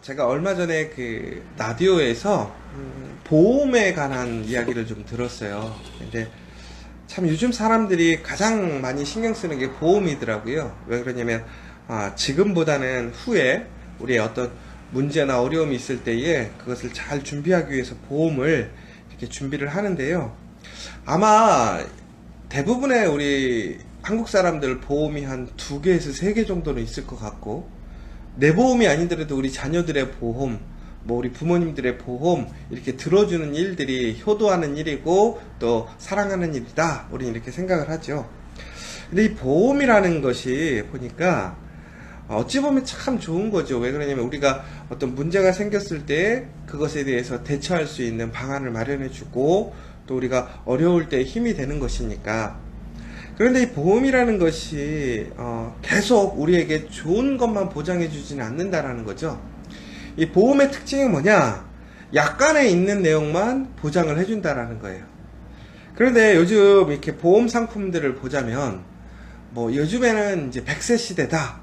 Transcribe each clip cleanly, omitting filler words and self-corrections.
제가 얼마 전에 그 라디오에서 보험에 관한 이야기를 좀 들었어요. 근데 참 요즘 사람들이 가장 많이 신경 쓰는 게 보험이더라고요. 왜 그러냐면 지금보다는 후에 우리의 어떤 문제나 어려움이 있을 때에 그것을 잘 준비하기 위해서 보험을 이렇게 준비를 하는데요. 아마 대부분의 우리 한국 사람들 보험이 한 2개에서 3개 정도는 있을 것 같고, 내 보험이 아니더라도 우리 자녀들의 보험, 우리 부모님들의 보험 이렇게 들어주는 일들이 효도하는 일이고 또 사랑하는 일이다, 우리 이렇게 생각을 하죠. 근데 이 보험이라는 것이 보니까 어찌 보면 참 좋은 거죠. 왜 그러냐면 우리가 어떤 문제가 생겼을 때 그것에 대해서 대처할 수 있는 방안을 마련해 주고, 또 우리가 어려울 때 힘이 되는 것이니까. 그런데 이 보험이라는 것이 계속 우리에게 좋은 것만 보장해 주지는 않는다라는 거죠. 이 보험의 특징이 뭐냐? 약관에 있는 내용만 보장을 해준다라는 거예요. 그런데 요즘 이렇게 보험 상품들을 보자면 요즘에는 이제 100세 시대다,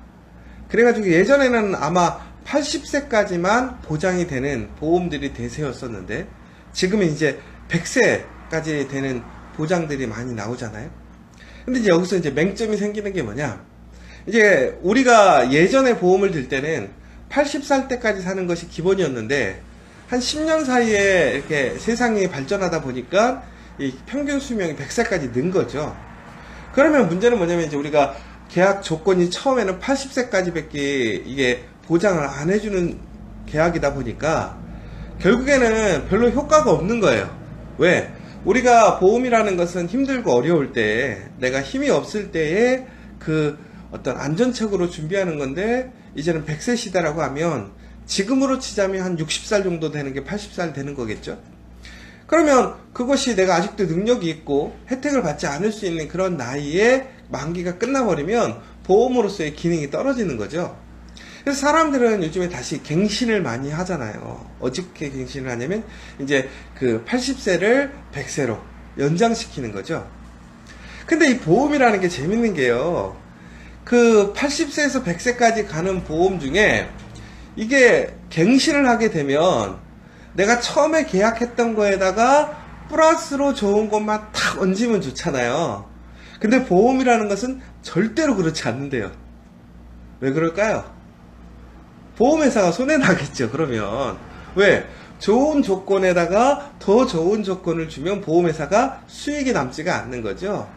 그래가지고 예전에는 아마 80세까지만 보장이 되는 보험들이 대세였었는데, 지금은 이제 100세까지 되는 보장들이 많이 나오잖아요. 근데 이제 여기서 이제 맹점이 생기는 게 뭐냐? 이제 우리가 예전에 보험을 들 때는 80살 때까지 사는 것이 기본이었는데, 한 10년 사이에 이렇게 세상이 발전하다 보니까 이 평균 수명이 100세까지 는 거죠. 그러면 문제는 뭐냐면, 이제 우리가 계약 조건이 처음에는 80세까지밖에 이게 보장을 안 해주는 계약이다 보니까 결국에는 별로 효과가 없는 거예요. 왜? 우리가 보험이라는 것은 힘들고 어려울 때, 내가 힘이 없을 때에 그 어떤 안전책으로 준비하는 건데, 이제는 100세 시대라고 하면 지금으로 치자면 한 60살 정도 되는 게 80살 되는 거겠죠. 그러면 그것이 내가 아직도 능력이 있고 혜택을 받지 않을 수 있는 그런 나이에 만기가 끝나버리면 보험으로서의 기능이 떨어지는 거죠. 그래서 사람들은 요즘에 다시 갱신을 많이 하잖아요. 어떻게 갱신을 하냐면 이제 그 80세를 100세로 연장시키는 거죠. 근데 이 보험이라는 게 재밌는 게요, 그 80세에서 100세까지 가는 보험 중에 이게 갱신을 하게 되면 내가 처음에 계약했던 거에다가 플러스로 좋은 것만 탁 얹으면 좋잖아요. 근데 보험이라는 것은 절대로 그렇지 않는데요. 왜 그럴까요? 보험회사가 손해나겠죠, 그러면. 왜? 좋은 조건에다가 더 좋은 조건을 주면 보험회사가 수익이 남지가 않는 거죠.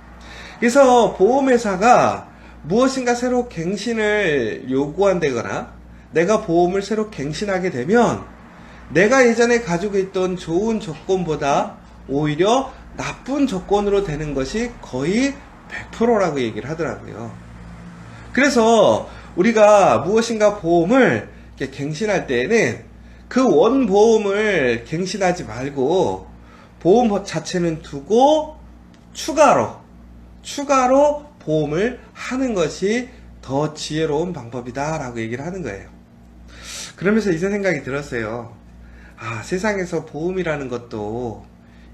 그래서 보험회사가 무엇인가 새로 갱신을 요구한다거나 내가 보험을 새로 갱신하게 되면 내가 예전에 가지고 있던 좋은 조건보다 오히려 나쁜 조건으로 되는 것이 거의 100%라고 얘기를 하더라고요. 그래서 우리가 무엇인가 보험을 이렇게 갱신할 때에는 그 원보험을 갱신하지 말고 보험 자체는 두고 추가로 보험을 하는 것이 더 지혜로운 방법이다 라고 얘기를 하는 거예요. 그러면서 이런 생각이 들었어요. 세상에서 보험이라는 것도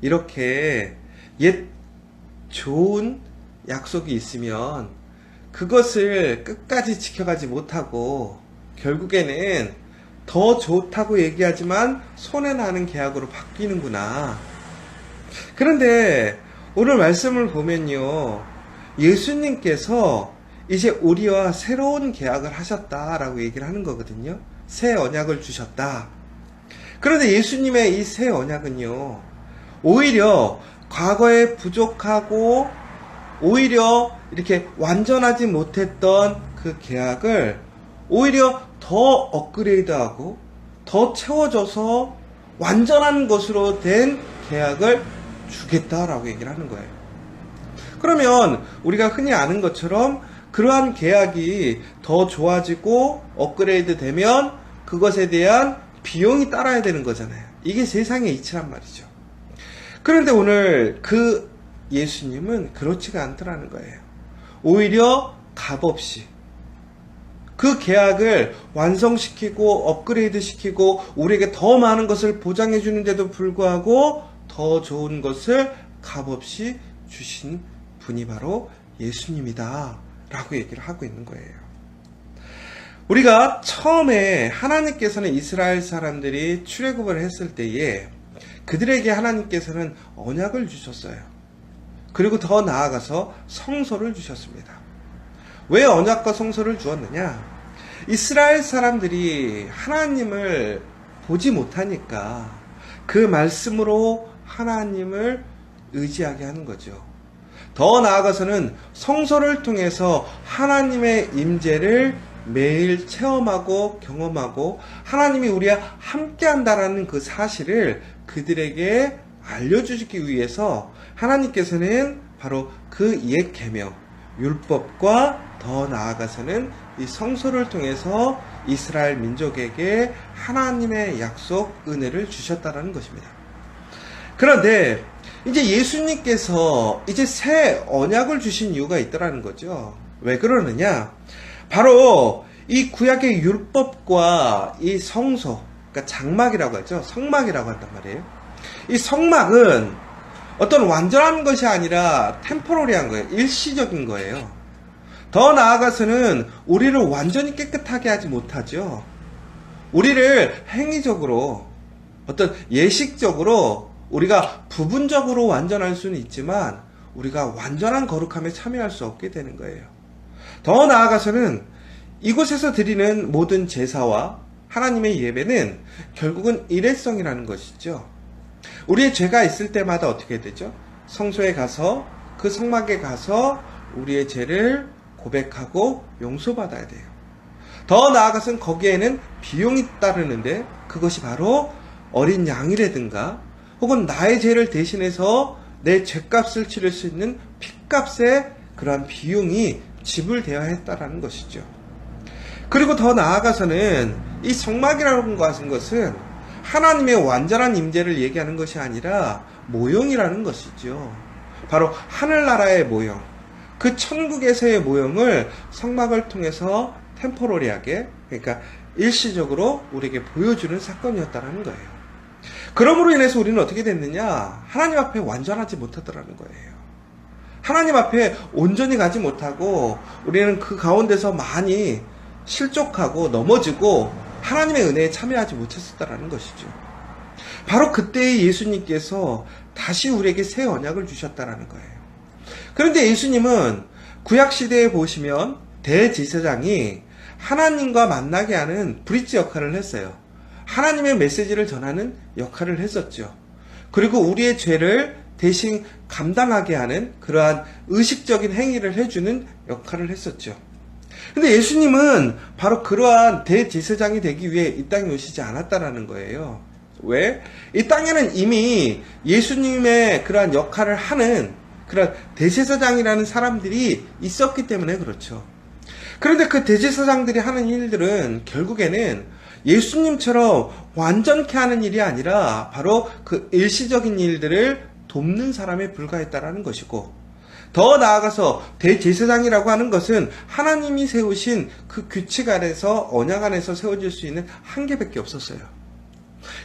이렇게 옛 좋은 약속이 있으면 그것을 끝까지 지켜가지 못하고 결국에는 더 좋다고 얘기하지만 손해나는 계약으로 바뀌는구나. 그런데 오늘 말씀을 보면요, 예수님께서 이제 우리와 새로운 계약을 하셨다라고 얘기를 하는 거거든요. 새 언약을 주셨다. 그런데 예수님의 이 새 언약은요, 오히려 과거에 부족하고 오히려 이렇게 완전하지 못했던 그 계약을 오히려 더 업그레이드하고 더 채워줘서 완전한 것으로 된 계약을 주겠다라고 얘기를 하는 거예요. 그러면 우리가 흔히 아는 것처럼 그러한 계약이 더 좋아지고 업그레이드 되면 그것에 대한 비용이 따라야 되는 거잖아요. 이게 세상의 이치란 말이죠. 그런데 오늘 그 예수님은 그렇지가 않더라는 거예요. 오히려 값없이 그 계약을 완성시키고 업그레이드 시키고 우리에게 더 많은 것을 보장해 주는데도 불구하고 더 좋은 것을 값없이 주신 분이 바로 예수님이다 라고 얘기를 하고 있는 거예요. 우리가 처음에 하나님께서는 이스라엘 사람들이 출애굽을 했을 때에 그들에게 하나님께서는 언약을 주셨어요. 그리고 더 나아가서 성소를 주셨습니다. 왜 언약과 성소를 주었느냐? 이스라엘 사람들이 하나님을 보지 못하니까 그 말씀으로 하나님을 의지하게 하는 거죠. 더 나아가서는 성소를 통해서 하나님의 임재를 매일 체험하고 경험하고 하나님이 우리와 함께한다라는 그 사실을 그들에게 알려주기 위해서 하나님께서는 바로 그 옛 계명, 율법과 더 나아가서는 이 성소를 통해서 이스라엘 민족에게 하나님의 약속, 은혜를 주셨다라는 것입니다. 그런데 이제 예수님께서 이제 새 언약을 주신 이유가 있더라는 거죠. 왜 그러느냐? 바로 이 구약의 율법과 이 성소, 그러니까 장막이라고 하죠. 성막이라고 한단 말이에요. 이 성막은 어떤 완전한 것이 아니라 템포러리한 거예요. 일시적인 거예요. 더 나아가서는 우리를 완전히 깨끗하게 하지 못하죠. 우리를 행위적으로, 어떤 예식적으로 우리가 부분적으로 완전할 수는 있지만 우리가 완전한 거룩함에 참여할 수 없게 되는 거예요. 더 나아가서는 이곳에서 드리는 모든 제사와 하나님의 예배는 결국은 일회성이라는 것이죠. 우리의 죄가 있을 때마다 어떻게 되죠? 성소에 가서 그 성막에 가서 우리의 죄를 고백하고 용서받아야 돼요. 더 나아가서는 거기에는 비용이 따르는데 그것이 바로 어린 양이라든가 혹은 나의 죄를 대신해서 내 죄값을 치를 수 있는 핏값의 그러한 비용이 지불되어야 했다라는 것이죠. 그리고 더 나아가서는 이 성막이라는 것은 하나님의 완전한 임재를 얘기하는 것이 아니라 모형이라는 것이죠. 바로 하늘나라의 모형, 그 천국에서의 모형을 성막을 통해서 템포러리하게, 그러니까 일시적으로 우리에게 보여주는 사건이었다는 거예요. 그러므로 인해서 우리는 어떻게 됐느냐? 하나님 앞에 완전하지 못하더라는 거예요. 하나님 앞에 온전히 가지 못하고 우리는 그 가운데서 많이 실족하고 넘어지고 하나님의 은혜에 참여하지 못했었다는 것이죠. 바로 그때 예수님께서 다시 우리에게 새 언약을 주셨다는 거예요. 그런데 예수님은 구약시대에 보시면 대제사장이 하나님과 만나게 하는 브릿지 역할을 했어요. 하나님의 메시지를 전하는 역할을 했었죠. 그리고 우리의 죄를 대신 감당하게 하는 그러한 의식적인 행위를 해주는 역할을 했었죠. 근데 예수님은 바로 그러한 대제사장이 되기 위해 이 땅에 오시지 않았다라는 거예요. 왜? 이 땅에는 이미 예수님의 그러한 역할을 하는 그런 대제사장이라는 사람들이 있었기 때문에 그렇죠. 그런데 그 대제사장들이 하는 일들은 결국에는 예수님처럼 완전케 하는 일이 아니라 바로 그 일시적인 일들을 돕는 사람에 불과했다라는 것이고, 더 나아가서 대제사장이라고 하는 것은 하나님이 세우신 그 규칙 안에서, 언약 안에서 세워질 수 있는 한계밖에 없었어요.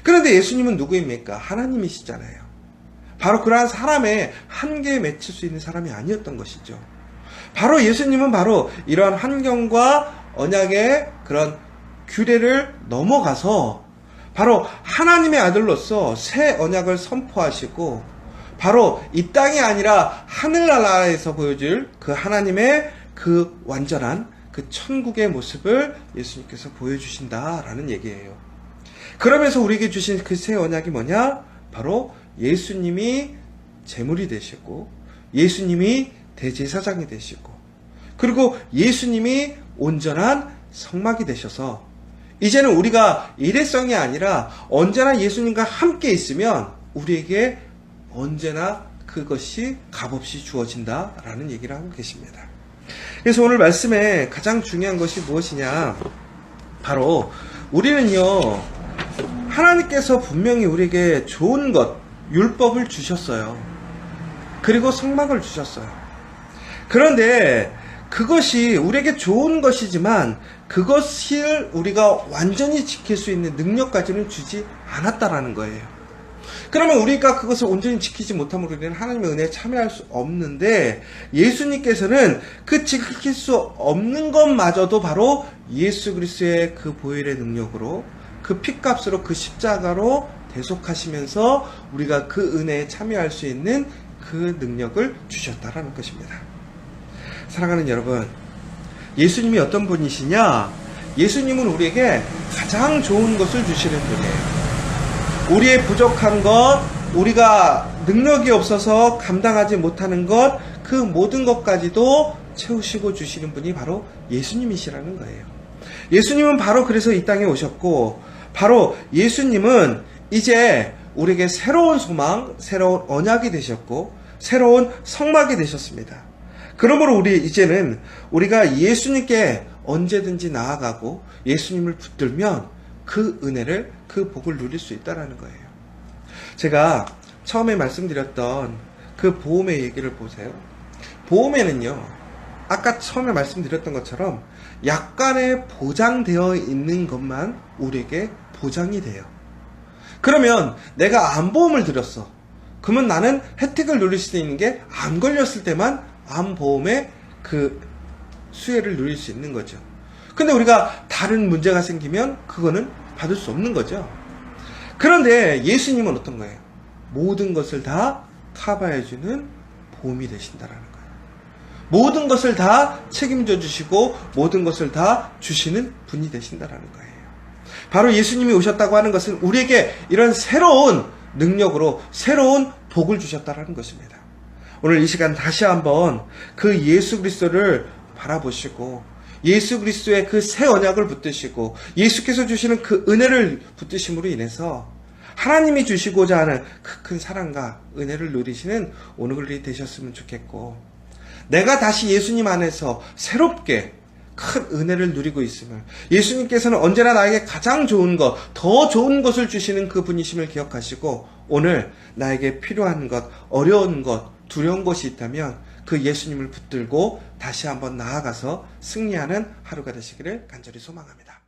그런데 예수님은 누구입니까? 하나님이시잖아요. 바로 그러한 사람의 한계에 맺힐 수 있는 사람이 아니었던 것이죠. 바로 예수님은 바로 이러한 환경과 언약의 그런 규례를 넘어가서 바로 하나님의 아들로서 새 언약을 선포하시고, 바로 이 땅이 아니라 하늘나라에서 보여줄 그 하나님의 그 완전한 그 천국의 모습을 예수님께서 보여주신다라는 얘기예요. 그러면서 우리에게 주신 그 새 언약이 뭐냐? 바로 예수님이 제물이 되시고, 예수님이 대제사장이 되시고, 그리고 예수님이 온전한 성막이 되셔서 이제는 우리가 일회성이 아니라 언제나 예수님과 함께 있으면 우리에게 언제나 그것이 값없이 주어진다라는 얘기를 하고 계십니다. 그래서 오늘 말씀에 가장 중요한 것이 무엇이냐? 바로 우리는요, 하나님께서 분명히 우리에게 좋은 것, 율법을 주셨어요. 그리고 성막을 주셨어요. 그런데 그것이 우리에게 좋은 것이지만 그것을 우리가 완전히 지킬 수 있는 능력까지는 주지 않았다라는 거예요. 그러면 우리가 그것을 온전히 지키지 못하면 우리는 하나님의 은혜에 참여할 수 없는데, 예수님께서는 그 지킬 수 없는 것마저도 바로 예수 그리스도의 그 보혈의 능력으로, 그 핏값으로, 그 십자가로 대속하시면서 우리가 그 은혜에 참여할 수 있는 그 능력을 주셨다라는 것입니다. 사랑하는 여러분, 예수님이 어떤 분이시냐? 예수님은 우리에게 가장 좋은 것을 주시는 분이에요. 우리의 부족한 것, 우리가 능력이 없어서 감당하지 못하는 것, 그 모든 것까지도 채우시고 주시는 분이 바로 예수님이시라는 거예요. 예수님은 바로 그래서 이 땅에 오셨고, 바로 예수님은 이제 우리에게 새로운 소망, 새로운 언약이 되셨고, 새로운 성막이 되셨습니다. 그러므로 이제는 우리가 예수님께 언제든지 나아가고 예수님을 붙들면 그 은혜를, 그 복을 누릴 수 있다는 거예요. 제가 처음에 말씀드렸던 그 보험의 얘기를 보세요. 보험에는요, 아까 처음에 말씀드렸던 것처럼 약간의 보장되어 있는 것만 우리에게 보장이 돼요. 그러면 내가 암보험을 들였어. 그러면 나는 혜택을 누릴 수 있는 게 암 걸렸을 때만 암보험의 그 수혜를 누릴 수 있는 거죠. 근데 우리가 다른 문제가 생기면 그거는 받을 수 없는 거죠. 그런데 예수님은 어떤 거예요? 모든 것을 다 커버해주는 보험이 되신다라는 거예요. 모든 것을 다 책임져 주시고 모든 것을 다 주시는 분이 되신다라는 거예요. 바로 예수님이 오셨다고 하는 것은 우리에게 이런 새로운 능력으로 새로운 복을 주셨다라는 것입니다. 오늘 이 시간 다시 한번 그 예수 그리스도를 바라보시고 예수 그리스도의 그 새 언약을 붙드시고 예수께서 주시는 그 은혜를 붙드심으로 인해서 하나님이 주시고자 하는 그 큰 사랑과 은혜를 누리시는 오늘이 되셨으면 좋겠고, 내가 다시 예수님 안에서 새롭게 큰 은혜를 누리고 있음을, 예수님께서는 언제나 나에게 가장 좋은 것, 더 좋은 것을 주시는 그 분이심을 기억하시고, 오늘 나에게 필요한 것, 어려운 것, 두려운 것이 있다면 그 예수님을 붙들고 다시 한번 나아가서 승리하는 하루가 되시기를 간절히 소망합니다.